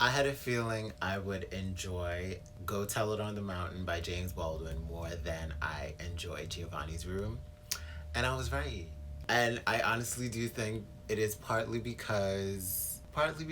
I had a feeling I would enjoy Go Tell It on the Mountain by James Baldwin more than I enjoy Giovanni's Room. And I was right. And I honestly do think it is mainly because, partly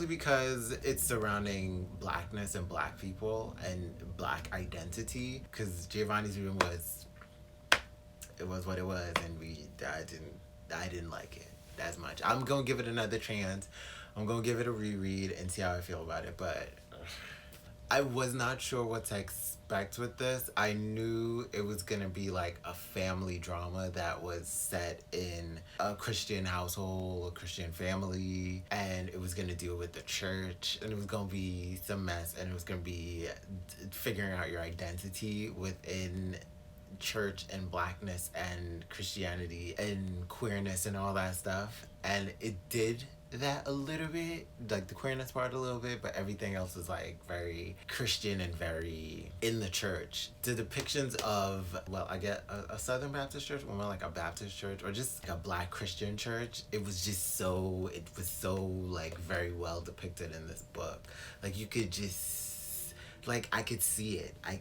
because it's surrounding blackness and black people and black identity. Because Giovanni's Room it was what it was, and I didn't like it as much. I'm gonna give it another chance. I'm gonna give it a reread and see how I feel about it. But I was not sure what to expect with this. I knew it was gonna be like a family drama that was set in a Christian household, a Christian family, and it was gonna deal with the church, and it was gonna be some mess, and it was gonna be figuring out your identity within church and blackness and Christianity and queerness and all that stuff. And it did that a little bit, like the queerness part a little bit, but everything else was like very Christian and very in the church. The depictions of, well, I get a Southern Baptist church, or more like a Baptist church, or just like a black Christian church. It was so like very well depicted in this book. Like you could just, like I could see it. I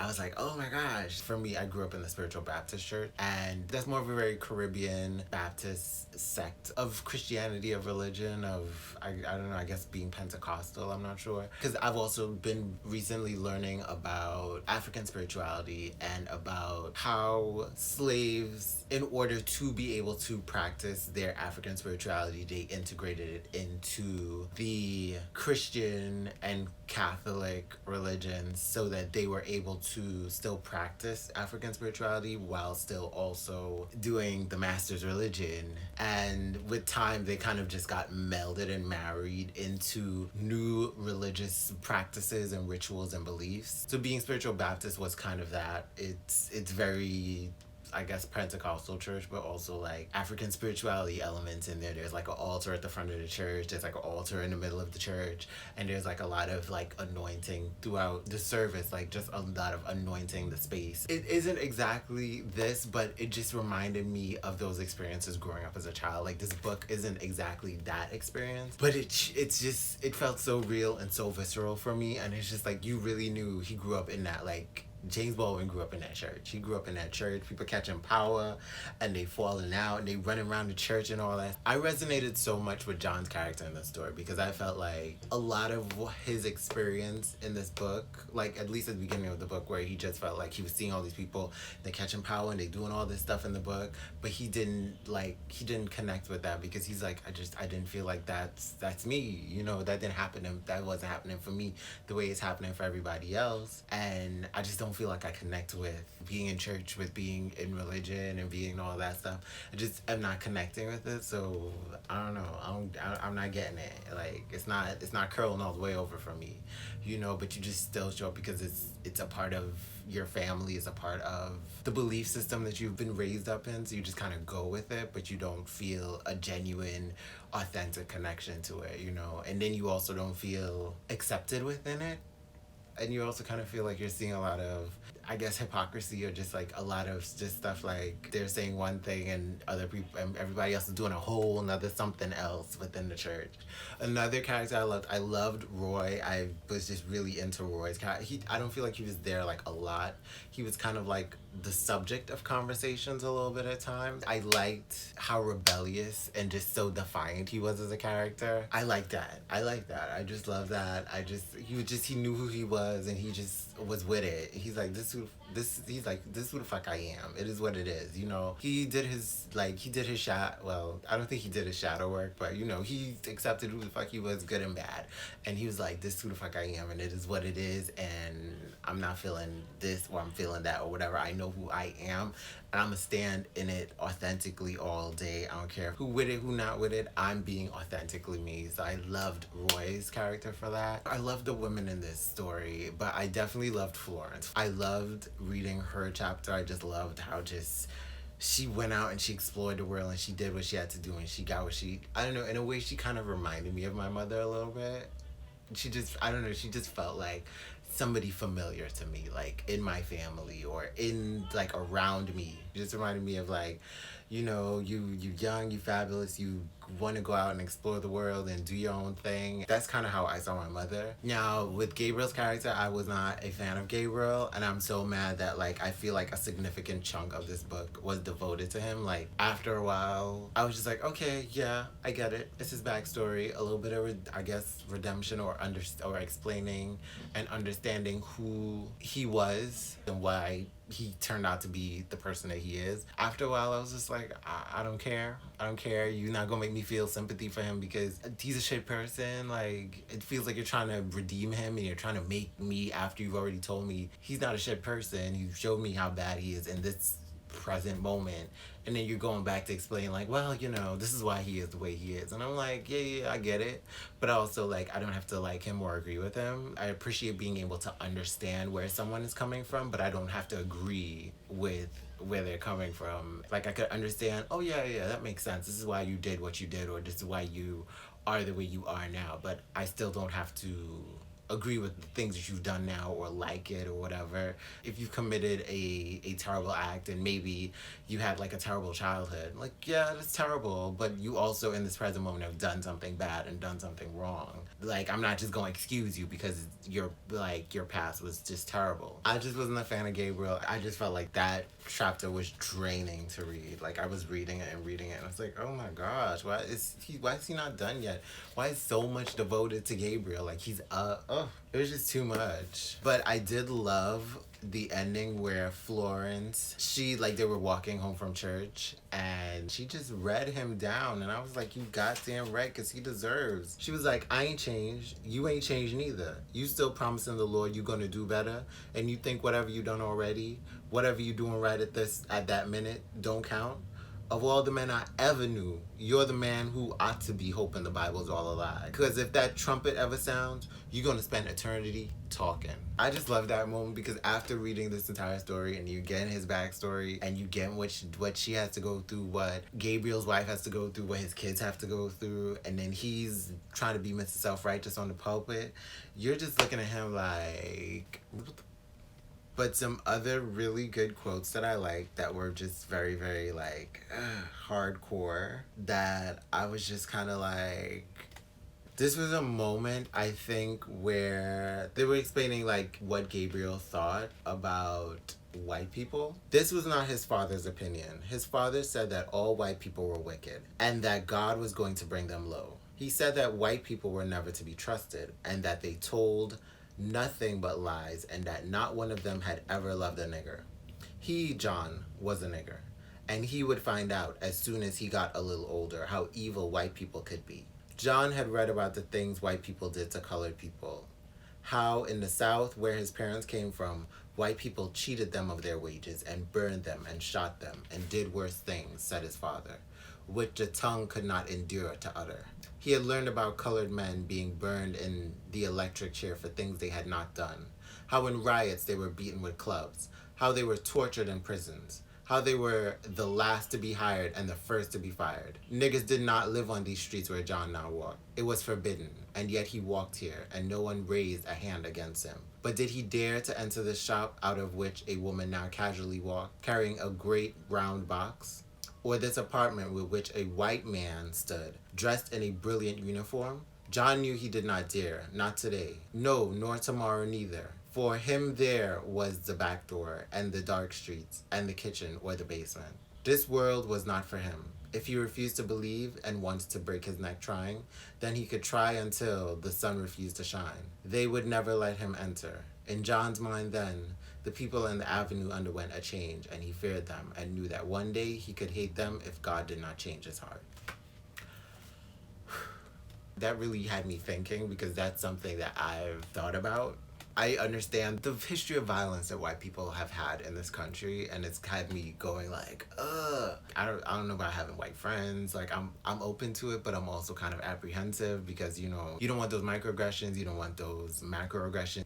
was like, oh my gosh. For me, I grew up in the spiritual Baptist church, and that's more of a very Caribbean Baptist sect of Christianity, of religion, of I don't know, I guess being Pentecostal, I'm not sure. Because I've also been recently learning about African spirituality and about how slaves, in order to be able to practice their African spirituality, they integrated it into the Christian and Catholic religions so that they were able to still practice African spirituality while still also doing the master's religion. And with time, they kind of just got melded and married into new religious practices and rituals and beliefs. So being spiritual Baptist was kind of that. It's very, I guess, Pentecostal church, but also like African spirituality elements in there. There's like an altar at the front of the church. There's like an altar in the middle of the church. And there's like a lot of like anointing throughout the service, like just a lot of anointing the space. It isn't exactly this, but it just reminded me of those experiences growing up as a child. Like this book isn't exactly that experience, but it felt so real and so visceral for me. And it's just like, you really knew he grew up in that, like, James Baldwin grew up in that church. He grew up in that church. People catching power and they falling out and they running around the church and all that. I resonated so much with John's character in this story because I felt like a lot of his experience in this book, like at least at the beginning of the book, where he just felt like he was seeing all these people, they catching power and they doing all this stuff in the book, but he didn't connect with that because he's like, I didn't feel like that's me. You know, that didn't happen. That wasn't happening for me the way it's happening for everybody else. And I just don't feel like I connect with being in church, with being in religion and being all that stuff. I just am not connecting with it. So I don't know. I'm not getting it. Like it's not curling all the way over for me, you know. But you just still show up because it's a part of your family, it's a part of the belief system that you've been raised up in. So you just kind of go with it, but you don't feel a genuine, authentic connection to it, you know. And then you also don't feel accepted within it. And you also kind of feel like you're seeing a lot of, I guess, hypocrisy, or just like a lot of just stuff like they're saying one thing and other people and everybody else is doing a whole another something else within the church. Another character I loved Roy. I was just really into Roy's character. I don't feel like he was there like a lot. He was kind of like the subject of conversations a little bit at times. I liked how rebellious and just so defiant he was as a character. I like that. I just love that. He knew who he was and he just was with it. He's like, this is who the fuck I am. It is what it is, you know. He did his shot. Well, I don't think he did his shadow work, but you know, he accepted who the fuck he was, good and bad. And he was like, this is who the fuck I am, and it is what it is, and I'm not feeling this or I'm feeling that or whatever. I know who I am, and I'm gonna stand in it authentically all day. I don't care who with it, who not with it. I'm being authentically me. So I loved Roy's character for that. I loved the women in this story, but I definitely loved Florence. I loved reading her chapter. I just loved how just she went out and she explored the world and she did what she had to do and she got what I don't know, in a way she kind of reminded me of my mother a little bit. I don't know, she just felt like somebody familiar to me, like in my family or in like around me. It just reminded me of like, you know, you young, you fabulous, you want to go out and explore the world and do your own thing. That's kind of how I saw my mother. Now, with Gabriel's character, I was not a fan of Gabriel, and I'm so mad that like I feel like a significant chunk of this book was devoted to him. Like after a while, I was just like, okay, yeah, I get it. It's his backstory, a little bit of I guess redemption or explaining and understanding who he was and why he turned out to be the person that he is. After a while, I was just like, I don't care. I don't care. You're not gonna make me feel sympathy for him because he's a shit person. Like, it feels like you're trying to redeem him and you're trying to make me, after you've already told me he's not a shit person, you showed me how bad he is in this present moment, and then you're going back to explain like, well, you know, this is why he is the way he is. And I'm like, yeah, I get it, but also like I don't have to like him or agree with him. I appreciate being able to understand where someone is coming from, but I don't have to agree with where they're coming from. Like I could understand, oh yeah, that makes sense, this is why you did what you did, or this is why you are the way you are now, but I still don't have to agree with the things that you've done now or like it or whatever. If you've committed a terrible act and maybe you had like a terrible childhood, like yeah, that's terrible, but you also in this present moment have done something bad and done something wrong. Like I'm not just going to excuse you because your past was just terrible. I just wasn't a fan of Gabriel. I just felt like that chapter was draining to read. Like I was reading it and I was like, oh my gosh, why is he not done yet? Why is so much devoted to Gabriel? Like he's it was just too much. But I did love the ending where Florence, they were walking home from church and she just read him down, and I was like, you goddamn right, because he deserves. She was like, I ain't changed, you ain't changed neither, you still promising the Lord you gonna do better, and you think whatever you done already, whatever you doing right at that minute don't count. Of all the men I ever knew, you're the man who ought to be hoping the Bible's all a lie. Because if that trumpet ever sounds, you're going to spend eternity talking. I just love that moment because after reading this entire story and you get his backstory and you get what she has to go through, what Gabriel's wife has to go through, what his kids have to go through, and then he's trying to be Mr. Self-Righteous on the pulpit, you're just looking at him like, what the. But some other really good quotes that I liked that were just very, very like hardcore, that I was just kind of like, this was a moment I think where they were explaining like what Gabriel thought about white people. This was not his father's opinion. His father said that all white people were wicked and that God was going to bring them low. He said that white people were never to be trusted and that they told nothing but lies, and that not one of them had ever loved a nigger. He, John, was a nigger, and he would find out as soon as he got a little older how evil white people could be. John had read about the things white people did to colored people, how in the South, where his parents came from, white people cheated them of their wages and burned them and shot them and did worse things, said his father, which the tongue could not endure to utter. He had learned about colored men being burned in the electric chair for things they had not done, how in riots they were beaten with clubs, how they were tortured in prisons, how they were the last to be hired and the first to be fired. Niggas did not live on these streets where John now walked. It was forbidden, and yet he walked here, and no one raised a hand against him. But did he dare to enter the shop out of which a woman now casually walked, carrying a great round box? Or this apartment with which a white man stood, dressed in a brilliant uniform? John knew he did not dare, not today. No, nor tomorrow neither. For him there was the back door, and the dark streets, and the kitchen or the basement. This world was not for him. If he refused to believe and wanted to break his neck trying, then he could try until the sun refused to shine. They would never let him enter. In John's mind then, the people in the avenue underwent a change, and he feared them and knew that one day he could hate them if God did not change his heart. That really had me thinking, because that's something that I've thought about. I understand the history of violence that white people have had in this country, and it's had me going like, ugh. I don't know about having white friends. Like I'm open to it, but I'm also kind of apprehensive because, you know, you don't want those microaggressions, you don't want those macroaggressions.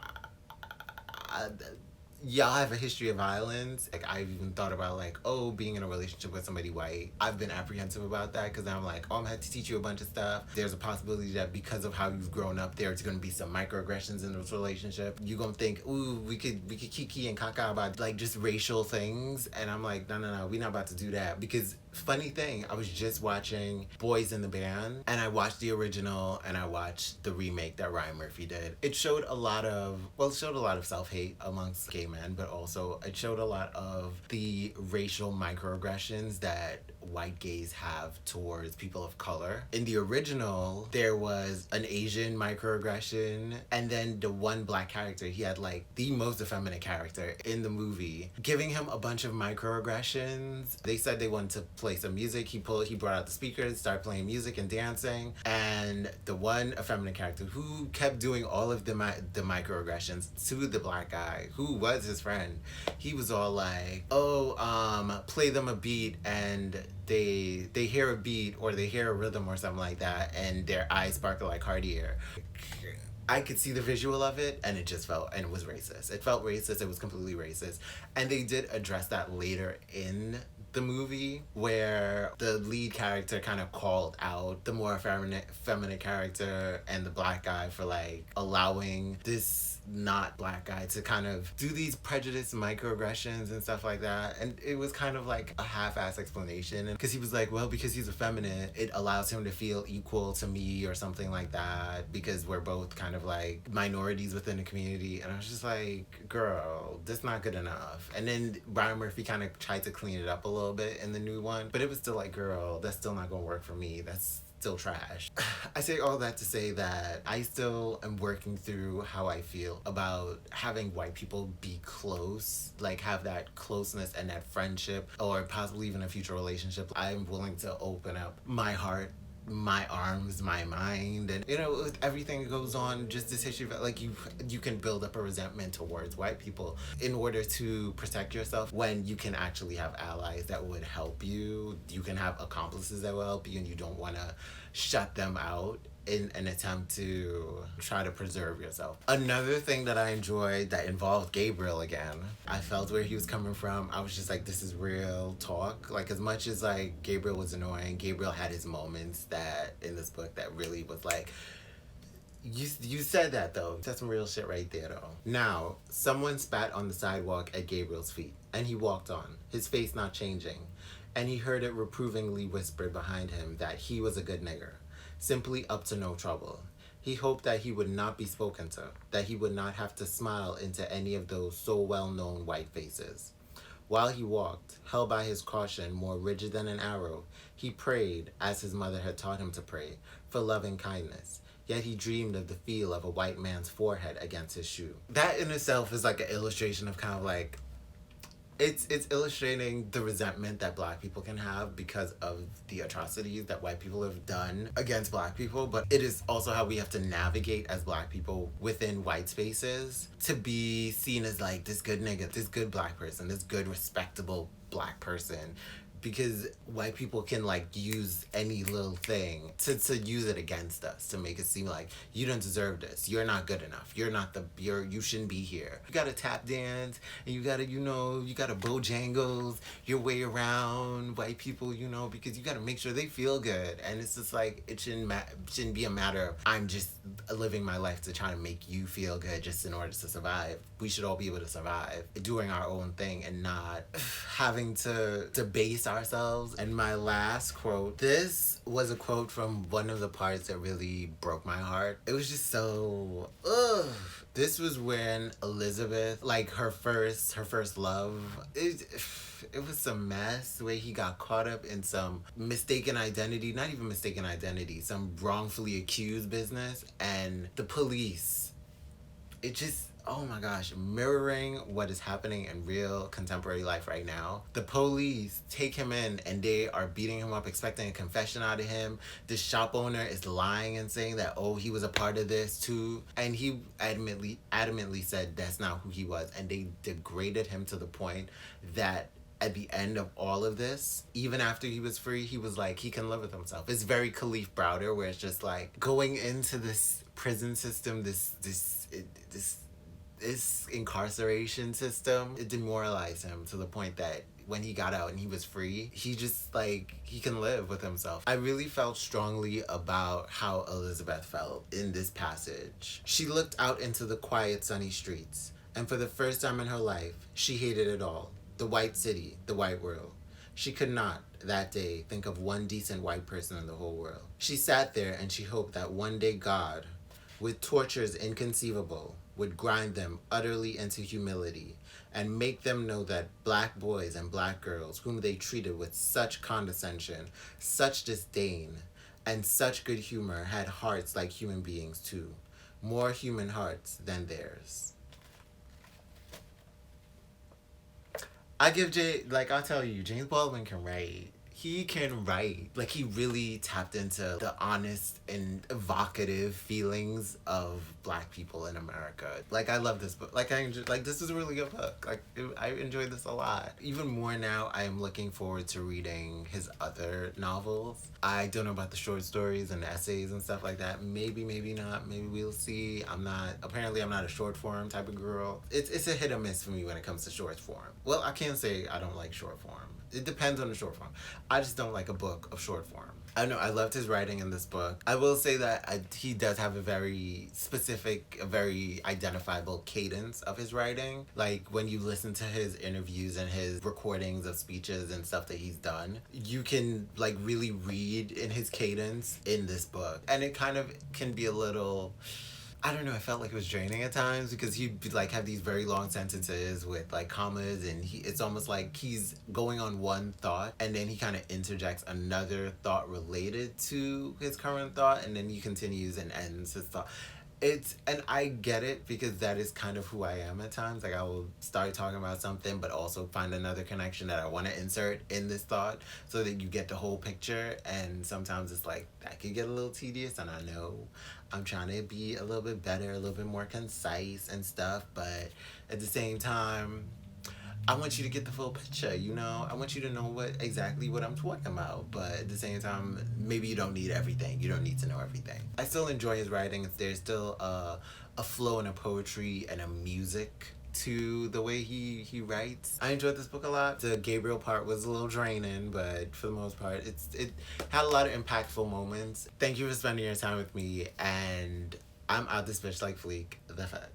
Y'all have a history of violence. Like I've even thought about like, oh, being in a relationship with somebody white. I've been apprehensive about that because I'm like, oh, I'm gonna have to teach you a bunch of stuff. There's a possibility that because of how you've grown up, there's gonna be some microaggressions in this relationship. You're gonna think, ooh, we could kiki and kaka about like just racial things, and I'm like, no, we're not about to do that, because Funny thing, I was just watching Boys in the Band, and I watched the original and I watched the remake that Ryan Murphy did. It showed a lot of, well, it showed a lot of self-hate amongst gay men, but also it showed a lot of the racial microaggressions that white gays have towards people of color. In the original, there was an Asian microaggression, and then the one black character, he had like the most effeminate character in the movie, giving him a bunch of microaggressions. They said they wanted to play some music. He brought out the speakers, started playing music and dancing, and the one effeminate character who kept doing all of the microaggressions to the black guy who was his friend, he was all like, "Oh, play them a beat," and they hear a beat or they hear a rhythm or something like that, and their eyes sparkle like Cartier. I could see the visual of it, and it just felt, and it was racist. It felt racist. It was completely racist. And they did address that later in the movie, where the lead character kind of called out the more feminine character and the black guy for like allowing this not black guy to kind of do these prejudiced microaggressions and stuff like that. And it was kind of like a half-ass explanation, because he was like, well, because he's effeminate, it allows him to feel equal to me or something like that, because we're both kind of like minorities within the community. And I was just like, girl, that's not good enough. And then Brian Murphy kind of tried to clean it up a little bit in the new one, but it was still like, girl, that's still not gonna work for me. That's still trash. I say all that to say that I still am working through how I feel about having white people be close, like have that closeness and that friendship, or possibly even a future relationship. I'm willing to open up my heart, my arms, my mind, and with everything that goes on, just this issue of like you can build up a resentment towards white people in order to protect yourself, when you can actually have allies that would help you. You can have accomplices that will help you, and you don't want to shut them out in an attempt to try to preserve yourself. Another thing that I enjoyed that involved Gabriel again, I felt where he was coming from. I was just like, this is real talk. Like, as much as like Gabriel was annoying, Gabriel had his moments that in this book that really was like, you said that though. That's some real shit right there though. Now, someone spat on the sidewalk at Gabriel's feet, and he walked on, his face not changing, and he heard it reprovingly whispered behind him that he was a good nigger, simply up to no trouble. He hoped that he would not be spoken to, that he would not have to smile into any of those so well-known white faces. While he walked, held by his caution more rigid than an arrow, he prayed, as his mother had taught him to pray, for loving kindness. Yet he dreamed of the feel of a white man's forehead against his shoe. That in itself is like an illustration of kind of like, it's illustrating the resentment that black people can have because of the atrocities that white people have done against black people. But it is also how we have to navigate as black people within white spaces to be seen as like this good nigga, this good black person, this good respectable black person. Because white people can like use any little thing to use it against us, to make it seem like you don't deserve this, you're not good enough, you shouldn't be here. You gotta tap dance, and you gotta bojangles your way around white people, because you gotta make sure they feel good. And it's just like, it shouldn't be a matter of I'm just living my life to try to make you feel good just in order to survive. We should all be able to survive doing our own thing and not having to base ourselves. And my last quote, this was a quote from one of the parts that really broke my heart. It was just so this was when Elizabeth, like her first love, it was some mess where he got caught up in some mistaken identity, not even mistaken identity, some wrongfully accused business, and the police, it just, oh my gosh, mirroring what is happening in real contemporary life right now. The police take him in and they are beating him up, expecting a confession out of him. The shop owner is lying and saying that, oh, he was a part of this too. And he adamantly said that's not who he was. And they degraded him to the point that at the end of all of this, even after he was free, he was like, he can live with himself. It's very Khalif Browder, where it's just like going into this prison system, this incarceration system, it demoralized him to the point that when he got out and he was free, he just like, he can live with himself. I really felt strongly about how Elizabeth felt in this passage. She looked out into the quiet, sunny streets, and for the first time in her life, she hated it all. The white city, the white world. She could not, that day, think of one decent white person in the whole world. She sat there and she hoped that one day God, with tortures inconceivable, would grind them utterly into humility and make them know that black boys and black girls, whom they treated with such condescension, such disdain, and such good humor, had hearts like human beings too, more human hearts than theirs. I give I'll tell you, James Baldwin can write. He can write. Like, he really tapped into the honest and evocative feelings of black people in America. Like, I love this book. Like, this is a really good book. Like, I enjoyed this a lot. Even more now, I am looking forward to reading his other novels. I don't know about the short stories and the essays and stuff like that. Maybe, maybe not. Maybe we'll see. Apparently I'm not a short form type of girl. It's a hit or miss for me when it comes to short form. Well, I can't say I don't like short form. It depends on the short form. I just don't like a book of short form. I know, I loved his writing in this book. I will say that he does have a very specific, a very identifiable cadence of his writing. Like, when you listen to his interviews and his recordings of speeches and stuff that he's done, you can, like, really read in his cadence in this book. And it kind of can be a little... I don't know, I felt like it was draining at times because he'd like have these very long sentences with like commas, and it's almost like he's going on one thought and then he kind of interjects another thought related to his current thought, and then he continues and ends his thought. And I get it because that is kind of who I am at times. Like, I will start talking about something but also find another connection that I want to insert in this thought so that you get the whole picture, and sometimes it's like that can get a little tedious, and I know I'm trying to be a little bit better, a little bit more concise and stuff, but at the same time, I want you to get the full picture, you know? I want you to know exactly what I'm talking about, but at the same time, maybe you don't need everything. You don't need to know everything. I still enjoy his writing. There's still a flow and a poetry and a music to the way he writes. I enjoyed this book a lot. The Gabriel part was a little draining, but for the most part, it had a lot of impactful moments. Thank you for spending your time with me, and I'm out this bitch like Fleek, the fuck.